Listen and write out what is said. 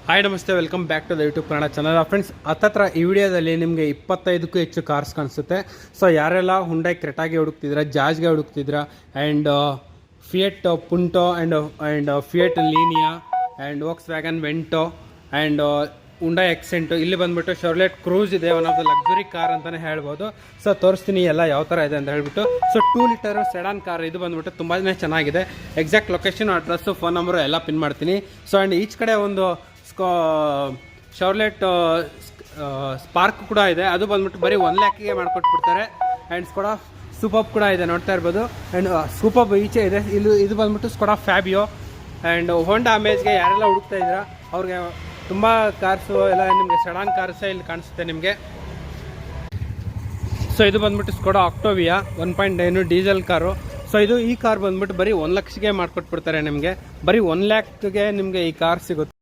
Hi ನಮಸ್ತೆ, welcome back to the YouTube Kannada channel. Friends, ಹತ್ತತ್ರ ಈ ವಿಡಿಯೋದಲ್ಲಿ ನಿಮಗೆ 25ಕ್ಕೂ ಹೆಚ್ಚು ಕಾರ್ಸ್ ಕಾಣಿಸುತ್ತೆ. ಸೊ ಯಾರೆಲ್ಲ ಹುಂಡೈ ಕ್ರೆಟಾಗೆ ಹುಡುಕ್ತಿದ್ದೀರಾ, ಜಾಜ್ಗೆ ಹುಡುಕ್ತಿದ್ದೀರಾ, and Fiat Punto and Fiat Linea and Volkswagen Vento and Hyundai Xcent, ಇಲ್ಲಿ ಬಂದುಬಿಟ್ಟು ಶೋರ್ಲೆಟ್ ಕ್ರೂಸ್ ಇದೆ, one of the luxury car ಅಂತಲೇ ಹೇಳ್ಬೋದು. ಸೊ ತೋರಿಸ್ತೀನಿ ಎಲ್ಲ ಯಾವ ಥರ ಇದೆ ಅಂತ ಹೇಳ್ಬಿಟ್ಟು. ಸೊ 2 ಲೀಟರ್ ಸೆಡಾನ್ ಕಾರ್ ಇದು ಬಂದುಬಿಟ್ಟು ತುಂಬಾ ಚೆನ್ನಾಗಿದೆ. Exact location, address, phone number ಎಲ್ಲ ಪಿನ್ ಮಾಡ್ತೀನಿ. ಸೊ ಆ್ಯಂಡ್ ಈಚ್ ಕಡೆ ಒಂದು ಶೋರ್ಲೆಟ್ ಸ್ಪಾರ್ಕ್ ಕೂಡ ಇದೆ, ಅದು ಬಂದ್ಬಿಟ್ಟು ಬರೀ 1 lakhಗೆ ಮಾಡ್ಕೊಟ್ಬಿಡ್ತಾರೆ. ಆ್ಯಂಡ್ ಸ್ಕೋಡಾ ಸೂಪರ್ ಕೂಡ ಇದೆ, ನೋಡ್ತಾ ಇರ್ಬೋದು. ಆ್ಯಂಡ್ ಸೂಪರ್ ಈಚೆ ಇದೆ, ಇದು ಬಂದ್ಬಿಟ್ಟು ಸ್ಕೋಡಾ ಫ್ಯಾಬಿಯೋ. ಆ್ಯಂಡ್ ಹೋಂಡಾ ಅಮೇಜ್ಗೆ ಯಾರೆಲ್ಲ ಹುಡುಕ್ತಾ ಇದ್ದೀರಾ ಅವ್ರಿಗೆ ತುಂಬ ಕಾರ್ಸು ಎಲ್ಲ ನಿಮಗೆ ಸೆಡಾನ್ ಕಾರ್ಸೇ ಇಲ್ಲಿ ಕಾಣಿಸುತ್ತೆ ನಿಮಗೆ. ಸೊ ಇದು ಬಂದ್ಬಿಟ್ಟು ಸ್ಕೋಡಾ ಆಕ್ಟೋವಿಯಾ 1.9 ಡೀಸೆಲ್ ಕಾರು. ಸೊ ಈ ಕಾರ್ ಬಂದ್ಬಿಟ್ಟು ಬರೀ 1 ಲಕ್ಷಗೆ ಮಾಡ್ಕೊಟ್ಬಿಡ್ತಾರೆ ನಿಮಗೆ, ಬರೀ 1 lakhಗೆ ನಿಮಗೆ ಈ ಕಾರ್ ಸಿಗುತ್ತೆ.